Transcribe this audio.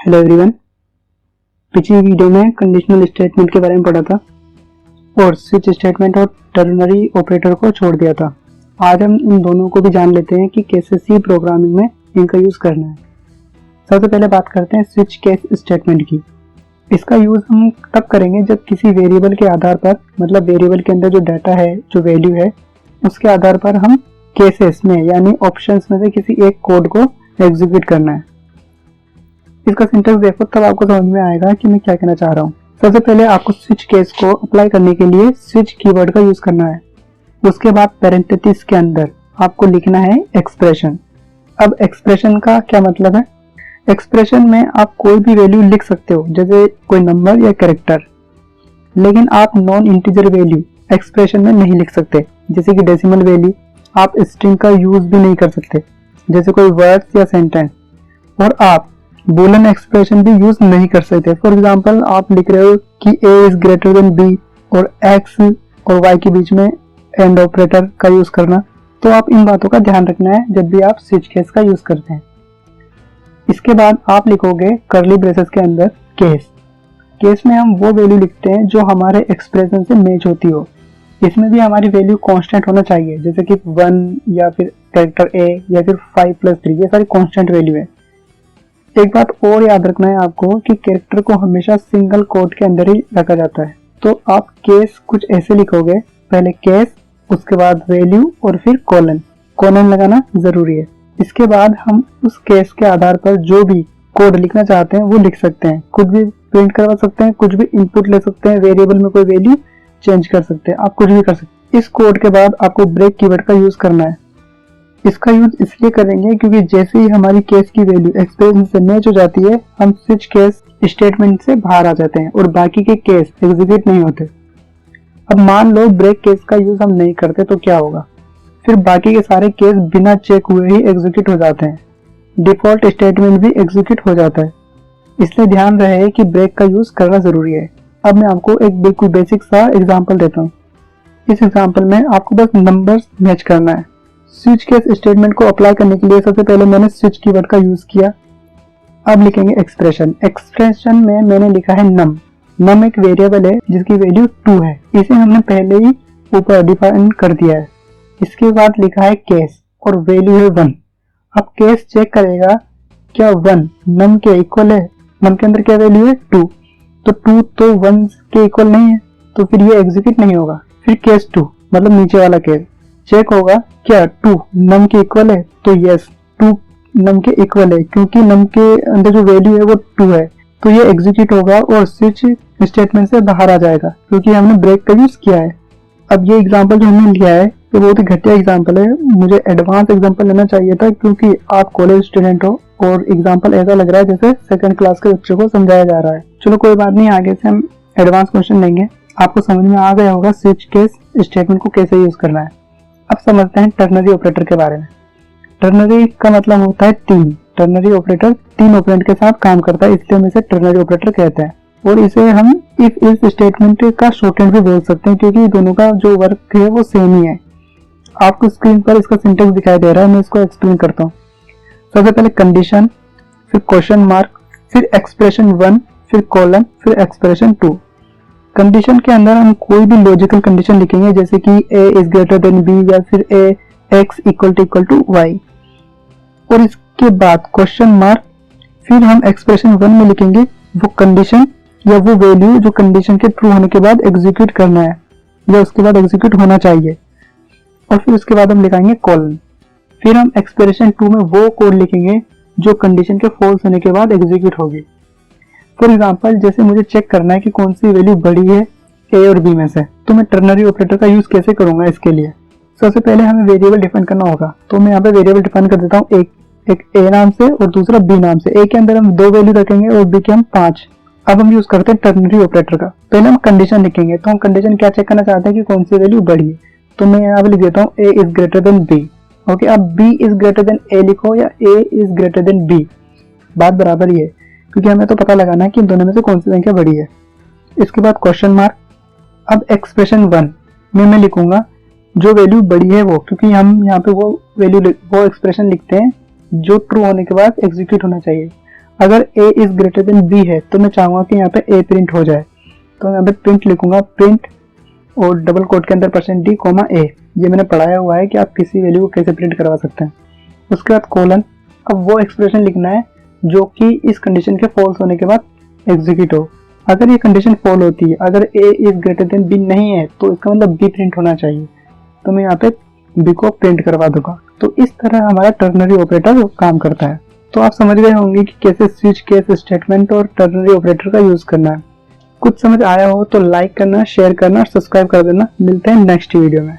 Hello everyone. पिछली video में conditional statement के बारे में पढ़ा था और स्विच स्टेटमेंट और टर्नरी ऑपरेटर को छोड़ दिया था। आज हम इन दोनों को भी जान लेते हैं कि कैसे सी प्रोग्रामिंग में इनका यूज़ करना है। सबसे पहले बात करते हैं स्विच केस स्टेटमेंट की। इसका यूज़ हम तब करेंगे जब किसी वेरिएबल के आधार पर, मतलब वेरिएबल के अंदर जो डाटा है, जो वैल्यू है, उसके आधार पर हम केसेस में यानी ऑप्शंस में से किसी एक कोड को एग्जीक्यूट करना है। इसका सिंटैक्स देखो तब आपको समझ में आएगा कि मैं क्या कहना चाह रहा हूँ। सबसे पहले आपको स्विच केस को अप्लाई करने के लिए स्विच कीवर्ड का यूज करना है। उसके बाद पैरेंथेसिस के अंदर आपको लिखना है एक्सप्रेशन। अब एक्सप्रेशन का क्या मतलब है? एक्सप्रेशन में आप कोई भी वैल्यू लिख सकते हो, जैसे कोई नंबर या कैरेक्टर, लेकिन आप नॉन इंटीजर वैल्यू एक्सप्रेशन में नहीं लिख सकते, जैसे कि डेसिमल वैल्यू। आप स्ट्रिंग का यूज भी नहीं कर सकते, जैसे कोई वर्ड्स या सेंटेंस। और आप बूलियन एक्सप्रेशन भी यूज नहीं कर सकते। फॉर एग्जांपल, आप लिख रहे हो कि a is greater than b और x और y के बीच में एंड ऑपरेटर का यूज करना, तो आप इन बातों का ध्यान रखना है जब भी आप स्विच केस का यूज करते हैं। इसके बाद आप लिखोगे कर्ली ब्रेसेस के अंदर केस। केस में हम वो वैल्यू लिखते हैं जो हमारे एक्सप्रेशन से मैच होती हो। इसमें भी हमारी वैल्यू कांस्टेंट होना चाहिए, जैसे कि 1 या फिर कैरेक्टर a या फिर 5+3, ये सारी कांस्टेंट वैल्यू है। एक बात और याद रखना है आपको कि कैरेक्टर को हमेशा सिंगल कोट के अंदर ही रखा जाता है। तो आप केस कुछ ऐसे लिखोगे, पहले केस, उसके बाद वैल्यू और फिर कोलन। कोलन लगाना जरूरी है। इसके बाद हम उस केस के आधार पर जो भी कोड लिखना चाहते हैं वो लिख सकते हैं। कुछ भी प्रिंट करवा सकते हैं, कुछ भी इनपुट ले सकते हैं, वेरिएबल में कोई वैल्यू चेंज कर सकते हैं, आप कुछ भी कर सकते हैं। इस कोड के बाद आपको ब्रेक कीवर्ड का यूज करना है। इसका यूज इसलिए करेंगे क्योंकि जैसे ही हमारी केस की वैल्यू एक्सप्रेशन से मैच हो जाती है, हम स्विच केस स्टेटमेंट से बाहर आ जाते हैं और बाकी के केस एग्जीक्यूट नहीं होते। अब मान लो ब्रेक केस का यूज हम नहीं करते तो क्या होगा? फिर बाकी के सारे केस बिना चेक हुए ही एग्जीक्यूट हो जाते हैं। डिफॉल्ट स्टेटमेंट भी एग्जीक्यूट हो जाता है। इसलिए ध्यान रहे कि ब्रेक का यूज करना जरूरी है। अब मैं आपको एक बिल्कुल बेसिक सा एग्जाम्पल देता हूँ। इस एग्जाम्पल में आपको बस नंबर्स मैच करना है। स्विच केस स्टेटमेंट को अप्लाई करने के लिए सबसे पहले मैंने स्विच कीवर्ड का यूज किया। अब लिखेंगे एक्सप्रेशन। एक्सप्रेशन में मैंने लिखा है नम। नम एक वेरिएबल है जिसकी वैल्यू 2 है। इसे हमने पहले ही ऊपर डिफाइन कर दिया है। इसके बाद लिखा है केस और वैल्यू है 1। अब केस चेक करेगा क्या 1 नम के इक्वल है। नम के अंदर क्या वैल्यू है? 2। तो 2 तो 1 के इक्वल नहीं है, तो फिर ये एग्जीक्यूट नहीं होगा। फिर केस 2 मतलब नीचे वाला केस चेक होगा क्या 2 नम के इक्वल है, तो यस 2 नम के इक्वल है, क्योंकि नम के अंदर जो वैल्यू है वो 2 है, तो ये एग्जीक्यूट होगा और स्विच स्टेटमेंट से बाहर आ जाएगा क्योंकि हमने ब्रेक का यूज किया है। अब ये एग्जांपल जो हमने लिया है ये बहुत ही घटिया एग्जांपल है। मुझे एडवांस एग्जांपल लेना चाहिए था क्योंकि आप कॉलेज स्टूडेंट हो और एग्जांपल ऐसा लग रहा है जैसे सेकंड क्लास के बच्चों को समझाया जा रहा है। चलो कोई बात नहीं, आगे से हम एडवांस क्वेश्चन लेंगे। आपको समझ में आ गया होगा स्विच केस स्टेटमेंट को कैसे यूज करना है। अब समझते हैं टर्नरी ऑपरेटर के बारे में। टर्नरी का मतलब होता है 3। टर्नरी ऑपरेटर 3 ऑपरेंड के साथ काम करता है, इसलिए हम इसे टर्नरी ऑपरेटर कहते हैं। और इसे हम इफ इस स्टेटमेंट का शॉर्टहैंड भी बोल सकते हैं क्योंकि दोनों का जो वर्क है वो सेम ही है। आपको स्क्रीन पर इसका सिंटैक्स दिखाई दे रहा है, मैं इसको एक्सप्लेन करता हूँ। सबसे पहले कंडीशन, फिर क्वेश्चन मार्क, फिर एक्सप्रेशन 1, फिर कोलन, फिर एक्सप्रेशन 2। कंडीशन के अंदर हम कोई भी लॉजिकल कंडीशन लिखेंगे, जैसे कि a is greater than b या फिर a x equal to y। और इसके बाद क्वेश्चन मार्क, फिर हम एक्सप्रेशन 1 में लिखेंगे वो कंडीशन या वो वैल्यू जो कंडीशन के ट्रू होने के बाद एग्जीक्यूट करना है या उसके बाद एग्जीक्यूट होना चाहिए। और फिर उसके बाद हम लिखेंगे कोलन। फिर हम एक्सप्रेशन 2 में वो कोड लिखेंगे जो कंडीशन के फॉल्स होने के बाद एग्जीक्यूट होगी। फॉर एग्जाम्पल, जैसे मुझे चेक करना है कि कौन सी वैल्यू बड़ी है a और b में से, तो मैं टर्नरी ऑपरेटर का यूज कैसे करूंगा? इसके लिए सबसे पहले हमें वेरिएबल डिफाइन करना होगा। तो मैं यहाँ पे वेरिएबल डिफाइन कर देता हूँ, एक a नाम से और दूसरा b नाम से। a के अंदर हम 2 वैल्यू रखेंगे और b के हम 5। अब हम यूज करते हैं टर्नरी ऑपरेटर का। पहले हम कंडीशन लिखेंगे, तो हम कंडीशन क्या चेक करना चाहते हैं कि कौन सी वैल्यू बड़ी है। तो मैं यहाँ पे लिख देता हूँ a is greater than b। Okay, अब b is greater then a लिखो या a is greater than b, बात बराबर ही है क्योंकि हमें तो पता लगाना है कि इन दोनों में से कौन सी संख्या बड़ी है। इसके बाद क्वेश्चन मार्क। अब एक्सप्रेशन 1 में मैं लिखूंगा जो वैल्यू बड़ी है वो, क्योंकि हम यहाँ पे वो एक्सप्रेशन लिखते हैं जो ट्रू होने के बाद एग्जीक्यूट होना चाहिए। अगर a is greater than b है तो मैं चाहूंगा कि यहाँ पे a प्रिंट हो जाए, तो यहाँ पे प्रिंट लिखूंगा, प्रिंट और डबल कोट के अंदर %d, a। ये मैंने पढ़ाया हुआ है कि आप किसी वैल्यू को कैसे प्रिंट करवा सकते हैं। उसके बाद कोलन, अब वो एक्सप्रेशन लिखना है जो कि इस कंडीशन के फॉल्स होने के बाद एग्जीक्यूट हो। अगर ये कंडीशन फॉल होती है, अगर a is greater than b नहीं है तो इसका मतलब b प्रिंट होना चाहिए, तो मैं यहाँ पे b को प्रिंट करवा दूंगा। तो इस तरह हमारा टर्नरी ऑपरेटर काम करता है। तो आप समझ गए होंगे कि कैसे स्विच केस स्टेटमेंट और टर्नरी ऑपरेटर का यूज करना है। कुछ समझ आया हो तो लाइक करना, शेयर करना और सब्सक्राइब कर देना। मिलते हैं नेक्स्ट वीडियो में।